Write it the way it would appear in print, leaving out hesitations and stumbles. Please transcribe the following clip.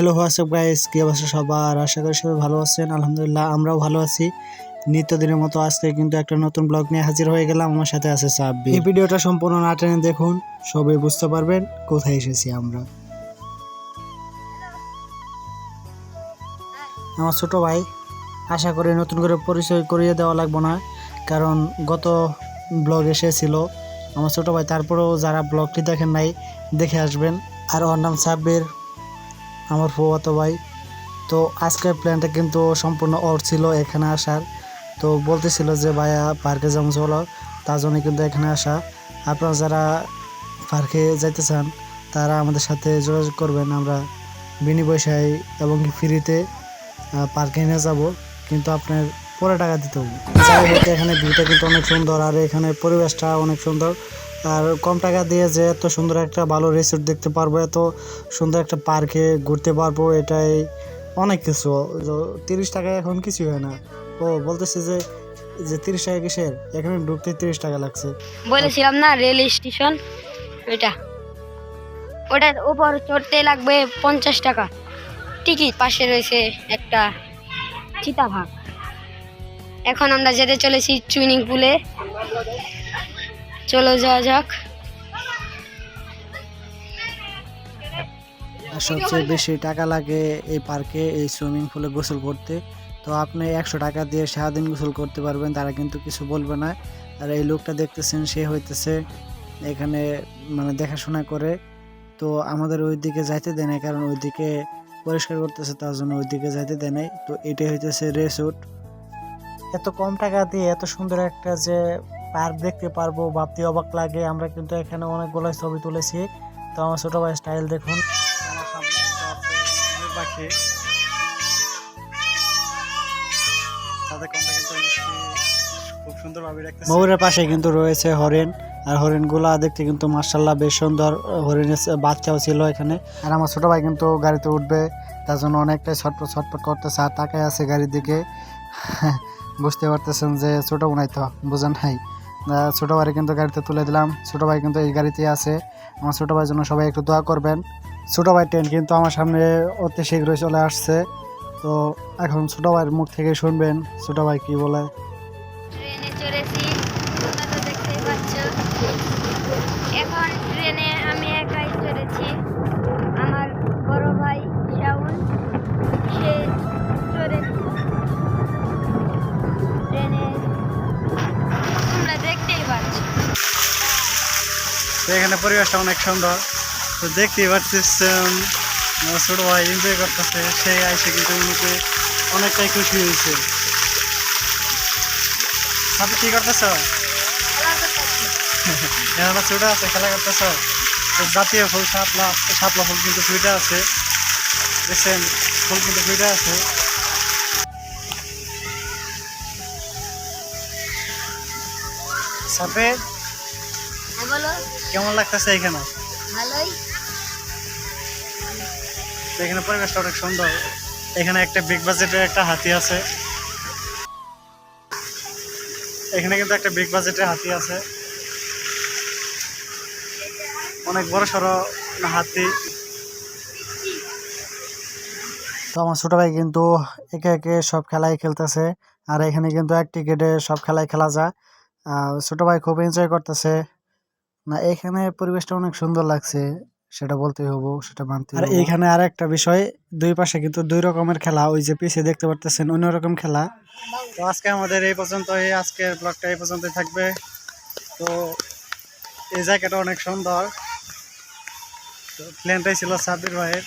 Hello WhatsApp guys, কি অবস্থা সবার? আশা করি সবাই ভালো আছেন। আলহামদুলিল্লাহ আমরাও ভালো আছি। নিত্যদিনের মতো আজকে কিন্তু একটা নতুন ব্লগ নিয়ে হাজির হয়ে গেলাম। আমার সাথে আছে সাব্বির। এই ভিডিওটা সম্পূর্ণ না টেনে দেখুন, সবাই বুঝতে পারবেন কোথায় এসেছি আমরা। আমার ছোট ভাই, আশা করি নতুন করে পরিচয় করিয়ে দেওয়া লাগবে না, কারণ গত ব্লগ এসেছিল আমার ছোট ভাই। তারপরেও যারা ব্লগটি দেখেন নাই, দেখে আসবেন। আর ওর নাম সাব্বির, আমার ফুফাতো ভাই। তো আজকের প্ল্যানটা কিন্তু সম্পূর্ণ ওর ছিল এখানে আসার। তো বলতেছিল যে ভাইয়া পার্কে যাবো চলো, তার জন্য কিন্তু এখানে আসা। আপনারা যারা পার্কে যাইতে চান তারা আমাদের সাথে যোগাযোগ করবেন। আমরা বিনি পয়সায় এবং ফ্রিতে পার্কে নিয়ে যাব, কিন্তু আপনার পরে টাকা দিতে হবে। যাই হোক, এখানে ভিউটা কিন্তু অনেক সুন্দর আর এখানে পরিবেশটা অনেক সুন্দর। আর কম টাকা দিয়ে যে এত সুন্দর একটা ভালো রিসোর্ট দেখতে পারবো, এত সুন্দর একটা পার্কে ঘুরতে পারবো, এটাই অনেক কিছু। 30 টাকায় এখন কিছুই হয় না। ও বলতেছে যে যে 30 টাকা কিসের, এখানে ঢুকতে 30 টাকা লাগছে। বলেছিলাম না রেল স্টেশন, ওটার উপর চড়তে লাগবে 50 টাকা টিকিট। পাশে রয়েছে একটা চিতাবাঘ। এখন আমরা যেতে চলেছি সুইমিং পুলে, চলো যাওয়া যাক। আর সবচেয়ে বেশি টাকা লাগে এই পার্কে, এই সুইমিং পুলে গোসল করতে। তো আপনি 100 টাকা দিয়ে সারাদিন গোসল করতে পারবেন, তারা কিন্তু কিছু বলবে না। আর এই লোকটা দেখতেছেন, সে হইতেছে এখানে মানে দেখাশোনা করে। তো আমাদের ওই দিকে যাইতে দেয় না, কারণ ওইদিকে পরিষ্কার করতেছে, তার জন্য ওইদিকে যাইতে দেয় নাই। তো এটাই হইতেছে রিসোর্ট। এত কম টাকা দিয়ে এত সুন্দর একটা যে পার্ক দেখতে পারবো ভাবতে অবাক লাগে। আমরা কিন্তু এখানে অনেকগুলো ছবি তুলেছি। তো আমার ছোট ভাই স্টাইল দেখুন। আমার সামনে কিন্তু আছে ময়ূর পাখি, তাদের কোনটা কিন্তু খুব সুন্দরভাবে রাখতেছে। ময়ূরের পাশে কিন্তু রয়েছে হরিণ, আর হরিণগুলা দেখতে কিন্তু মাশাআল্লাহ বেশ সুন্দর। হরিণের বাচ্চাও ছিল এখানে। আর আমার ছোট ভাই কিন্তু গাড়িতে উঠবে, তার জন্য অনেকটাই ছটপট ছটপট করতেছে আর তাকায় আছে গাড়ির দিকে। বুঝতে পারতেছেন যে ছোট বোনাই তো বোঝেন নাই। ছোট ভাই কিন্তু গাড়িতে তুলে দিলাম। ছোট ভাই কিন্তু এই গাড়িতেই আছে। আমার ছোট ভাইয়ের জন্য সবাই একটু দোয়া করবেন। ছোট ভাই ট্রেন কিন্তু আমার সামনে অতি শীঘ্রই চলে আসছে। তো এখন ছোট ভাইয়ের মুখ থেকে শুনবেন ছোট ভাই কি বলে। ট্রেনে চড়েছি, তোমরা তো দেখতেই পাচ্ছ। এখন ট্রেনে আমি একাই চড়েছি। আমার বড় ভাই শাওন, সে চড়েছে ট্রেনে, তোমরা দেখতেই পাচ্ছ। তো এখানে পরিবেশটা অনেক সুন্দর। তো দেখতেই পাচ্ছেন আমার ছোট ভাই এনজয় করতেছে। সে আইসে কিন্তু উনিকে অনেকটাই খুশি হয়েছে। আপনি কি করতেছ? এখানে ছোট আছে, খেলা করতেছ। তো জাতীয় ফুল শাপলা, শাপলা ফুল কিন্তু ফুইটা আছে, দেখছেন ফুল কিন্তু ফুইটা আছে। সাপে বলো, কেমন লাগতেছে এখানে? ভালোই। তো এখানে পরিবেশটা অনেক সুন্দর। এখানে একটা বিগ বাজেটের একটা হাতি আছে। এখানে কিন্তু একটা বিগ বাজেটের হাতি আছে, অনেক বড় সড়ো হাতি। তো আমার ছোট ভাই কিন্তু একে একে সব খেলাই খেলতেছে। আর এখানে কিন্তু এক টিকেটে সব খেলাই খেলা যায়। ছোট ভাই খুব এনজয় করতেছে। না, এখানে পরিবেশটা অনেক সুন্দর লাগছে, সেটা বলতেই হবো, সেটা মানতে। আর এইখানে আর একটা বিষয়, দুই পাশে কিন্তু দুই রকমের খেলা, ওই যে পিছিয়ে দেখতে পারতেছেন অন্যরকম খেলা। তো আজকে আমাদের এই পর্যন্তই, আজকের ব্লগটা এই পর্যন্তই থাকবে। তো এই জায়গাটা অনেক সুন্দর। তো প্ল্যানটাই ছিল সাব্বির ভাইয়ের।